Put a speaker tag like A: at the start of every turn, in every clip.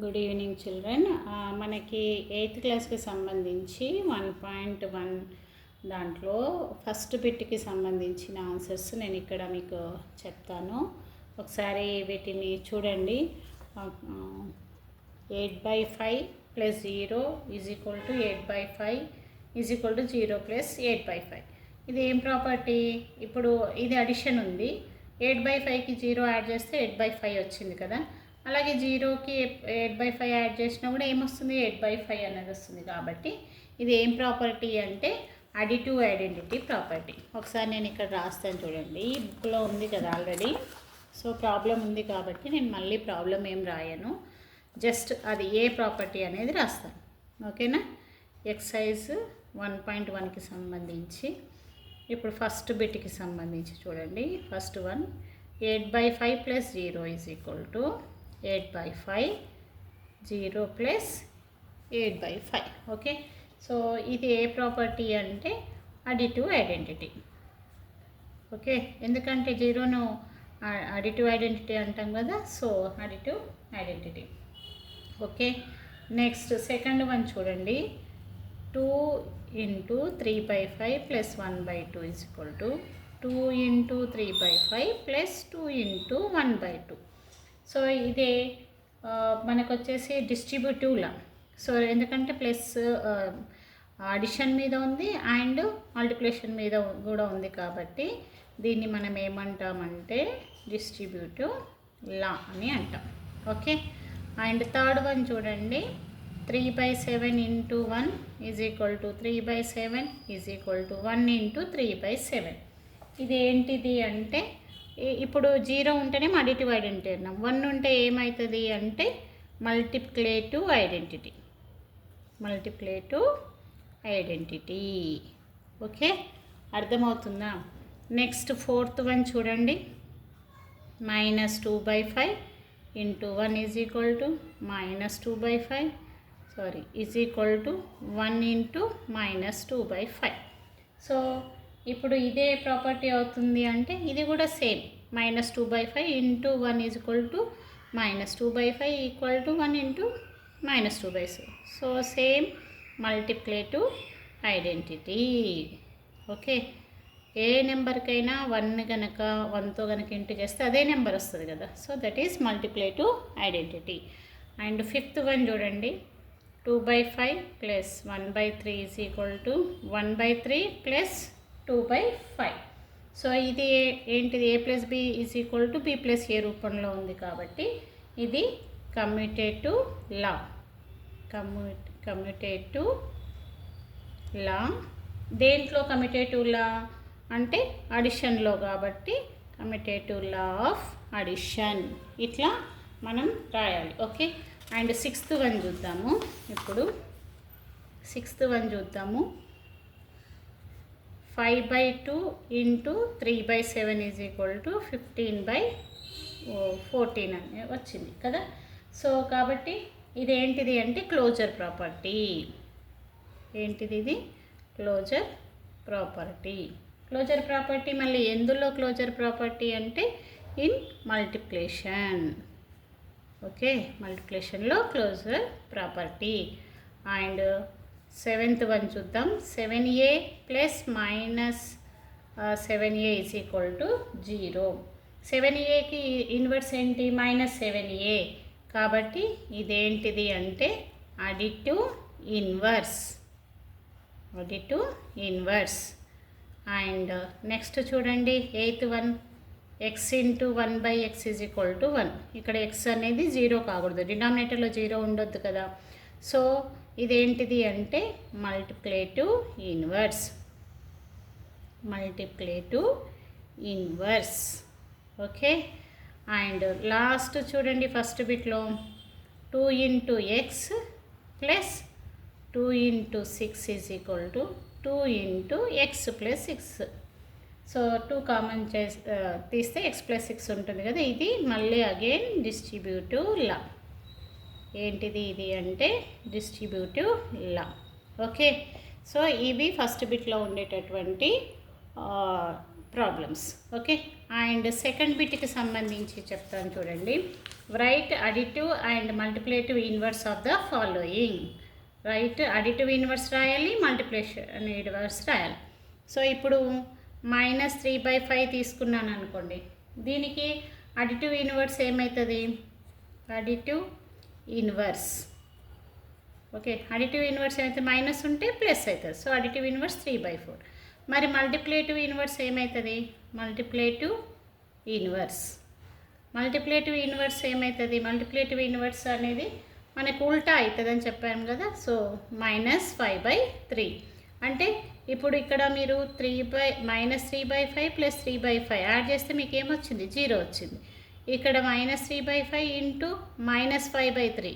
A: Good evening children. మనకి 8th క్లాస్కి సంబంధించి 1.1 దాంట్లో ఫస్ట్ బిట్కి సంబంధించిన ఆన్సర్స్ నేను ఇక్కడ మీకు చెప్తాను. ఒకసారి వీటిని చూడండి. 8/5 + 0 = 8/5 = 0 + 8/5. ఇది ఏం ప్రాపర్టీ? ఇప్పుడు ఇది అడిషన్ ఉంది. 8/5కి 0 యాడ్ చేస్తే 8/5 వచ్చింది కదా. అలాగే 0కి 8/5 యాడ్ చేసినా కూడా ఏమొస్తుంది? 8/5 అనేది వస్తుంది. కాబట్టి ఇది ఏం ప్రాపర్టీ అంటే అడిటివ్ ఐడెంటిటీ ప్రాపర్టీ. ఒకసారి నేను ఇక్కడ రాస్తాను చూడండి. ఈ బుక్లో ఉంది కదా ఆల్రెడీ. సో ప్రాబ్లం ఉంది కాబట్టి నేను మళ్ళీ ప్రాబ్లం ఏం రాయను, జస్ట్ అది ఏ ప్రాపర్టీ అనేది రాస్తాను. ఓకేనా? ఎక్సైజ్ 1.1కి సంబంధించి ఇప్పుడు ఫస్ట్ బిట్కి సంబంధించి చూడండి. First one 8/5 + 0 = 8/5, 0 + 8/5. ఓకే, సో ఇది ఏ ప్రాపర్టీ అంటే అడిటివ్ ఐడెంటిటీ. ఓకే, ఎందుకంటే 0ను అడిటివ్ ఐడెంటిటీ అంటాం కదా. So additive identity. Okay, next second one చూడండి. 2 × 3/5 + 1/2 = 2 × 3/5 + 2 × 1/2. సో ఇదే మనకు వచ్చేసి డిస్ట్రిబ్యూటివ్ లా. సో ఎందుకంటే ప్లస్ అడిషన్ మీద ఉంది అండ్ మల్టిప్లికేషన్ మీద కూడా ఉంది కాబట్టి దీన్ని మనం ఏమంటామంటే డిస్ట్రిబ్యూటివ్ లా అని అంటాం. ఓకే, అండ్ థర్డ్ వన్ చూడండి. 3/7 × 1 = 3/7 = 1 × 3/7. ఇది ఏంటిది అంటే ఇప్పుడు 0 ఉంటేనే అడిటివ్ ఐడెంటిటీ అన్నాం. 1 ఉంటే ఏమవుతుంది అంటే multiplicative identity. Multiplicative identity. Okay, అర్థమవుతుందా? నెక్స్ట్ ఫోర్త్ వన్ చూడండి. -2/5 × 1 = -2/5 = 1 × -2/5. సో ఇప్పుడు ఇదే ప్రాపర్టీ అవుతుంది అంటే ఇది కూడా same. -2/5 × 1 = -2/5 = 1 × -2/5. So same multiplicative identity. Okay, ఏ నెంబర్కైనా 1 కనుక 1తో కనుక ఇంటూ చేస్తే అదే నెంబర్ వస్తుంది కదా. So that is multiplicative identity. And fifth one చూడండి. 2/5 + 1/3 = 1/3 + 2/5. సో ఇది ఏంటిది? A + B = B + A రూపంలో ఉంది కాబట్టి ఇది కమ్యూటేటివ్ లా. కమ్యూటేటివ్ లా. దేంట్లో కమ్యూటేటివ్ లా అంటే అడిషన్లో కాబట్టి కమ్యూటేటివ్ లా ఆఫ్ అడిషన్. ఇట్లా మనం రాయాలి. ఓకే, అండ్ సిక్స్త్ వన్ చూద్దాము. ఇప్పుడు సిక్స్త్ వన్ చూద్దాము. 5/2 × 3/7 = 15/14 అని వచ్చింది కదా. సో కాబట్టి ఇది ఏంటిది అంటే క్లోజర్ ప్రాపర్టీ. ఏంటిది? ఇది క్లోజర్ ప్రాపర్టీ. క్లోజర్ ప్రాపర్టీ మళ్ళీ ఎందులో క్లోజర్ ప్రాపర్టీ అంటే ఇన్ మల్టిప్లికేషన్. ఓకే, మల్టిప్లికేషన్లో closure property. And seventh one చూద్దాం. 7a + -7a = 0. 7aకి ఇన్వర్స్ ఏంటి? -7a. కాబట్టి ఇదేంటిది అంటే additive inverse. Additive inverse. And next చూడండి 8th వన్. x × 1/x = 1. ఇక్కడ x అనేది 0 కాకూడదు, డినామినేటర్లో 0 ఉండొద్దు కదా. సో ఇదేంటిది అంటే multiplicative inverse. Multiplicative inverse. Okay, and last చూడండి first బిట్లో 2 × x + 2 × 6 = 2 × x + 6. So 2 common తీస్తే x + 6 ఉంటుంది కదా. ఇది మళ్ళీ అగైన్ డిస్ట్రిబ్యూటివ్ లా. ఏంటిది ఇది అంటే డిస్ట్రిబ్యూటివ్ లా. ఓకే, సో ఇవి ఫస్ట్ బిట్లో ఉండేటటువంటి ప్రాబ్లమ్స్. ఓకే, అండ్ సెకండ్ బిట్కి సంబంధించి చెప్తాను చూడండి. Right additive and multiplicative inverse of the following. Right additive inverse రాయాలి, మల్టిప్లికేషన్ ఇన్వర్స్ రాయాలి. సో ఇప్పుడు -3/5 తీసుకున్నాను అనుకోండి, దీనికి అడిటివ్ ఇన్వర్స్ ఏమవుతుంది? Additive inverse. Okay, additive inverse ఏమైతే మైనస్ ఉంటే ప్లస్ అవుతుంది. So additive inverse 3/4. మరి మల్టిప్లేటివ్ ఇన్వర్స్ ఏమవుతుంది? మల్టిప్లేటివ్ ఇన్వర్స్ ఏమవుతుంది? మల్టిప్లేటివ్ ఇన్వర్స్ అనేది మనకు ఉల్టా అవుతుంది అని చెప్పాము కదా. సో -5/3 అంటే ఇప్పుడు ఇక్కడ మీరు -3/5 + 3/5 యాడ్ చేస్తే మీకు ఏమొచ్చింది? 0 వచ్చింది. ఇక్కడ -3/5 ఇంటూ -5/3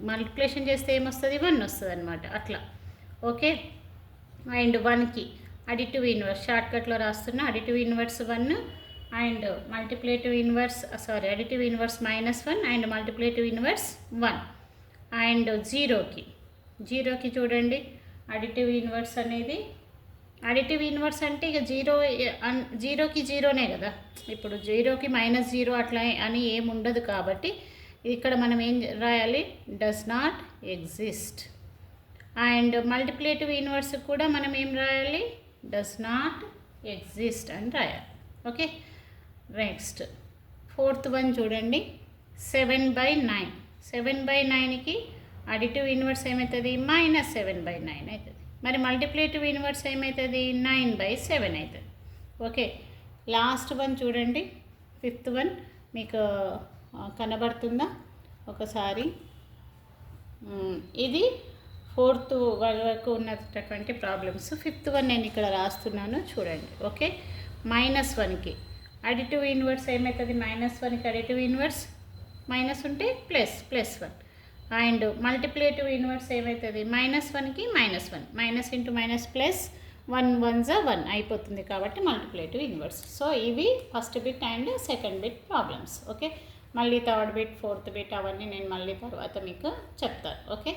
A: మల్టిప్లికేషన్ చేస్తే ఏమొస్తుంది? 1 వస్తుంది అనమాట. అట్లా. ఓకే, అండ్ 1కి అడిటివ్ ఇన్వర్స్ షార్ట్కట్లో రాస్తున్న additive inverse 1 and multiplicative inverse additive inverse -1 and multiplicative inverse 1. And జీరోకి చూడండి, అడిటివ్ ఇన్వర్స్ అనేది అడిటివ్ ఇన్వర్స్ అంటే ఇక జీరోకి జీరోనే కదా. ఇప్పుడు జీరోకి -0 అట్లా అని ఏమి ఉండదు కాబట్టి ఇక్కడ మనం ఏం రాయాలి? Does not exist. And multiplicative inverse కూడా మనం ఏం రాయాలి? డస్ నాట్ ఎగ్జిస్ట్ అని రాయాలి. ఓకే, నెక్స్ట్ 4th వన్ చూడండి. 7/9. 7/9కి అడిటివ్ ఇన్వర్స్ ఏమవుతుంది? -7/9 అవుతుంది. మరి మల్టిప్లేటివ్ ఇన్వర్స్ ఏమవుతుంది? 9/7 అవుతుంది. ఓకే, లాస్ట్ వన్ చూడండి, 5th వన్ మీకు కనబడుతుందా ఒకసారి? ఇది 4th వరకు ఉన్నటువంటి ప్రాబ్లమ్స్. 5th వన్ నేను ఇక్కడ రాస్తున్నాను చూడండి. ఓకే, -1కి అడిటివ్ ఇన్వర్స్ ఏమవుతుంది? -1కి అడిటివ్ ఇన్వర్స్ మైనస్ ఉంటే +1. అండ్ మల్టిప్లేటివ్ ఇన్వర్స్ ఏమవుతుంది? -1కి -1 మైనస్ ఇంటూ మైనస్ ప్లస్ 1 1 1 అయిపోతుంది కాబట్టి మల్టిప్లేటివ్ ఇన్వర్స్. సో ఇవి first bit and second bit problems. Okay, మళ్ళీ థర్డ్ బిట్, 4th బిట్ అవన్నీ నేను మళ్ళీ తర్వాత మీకు చెప్తాను. ఓకే.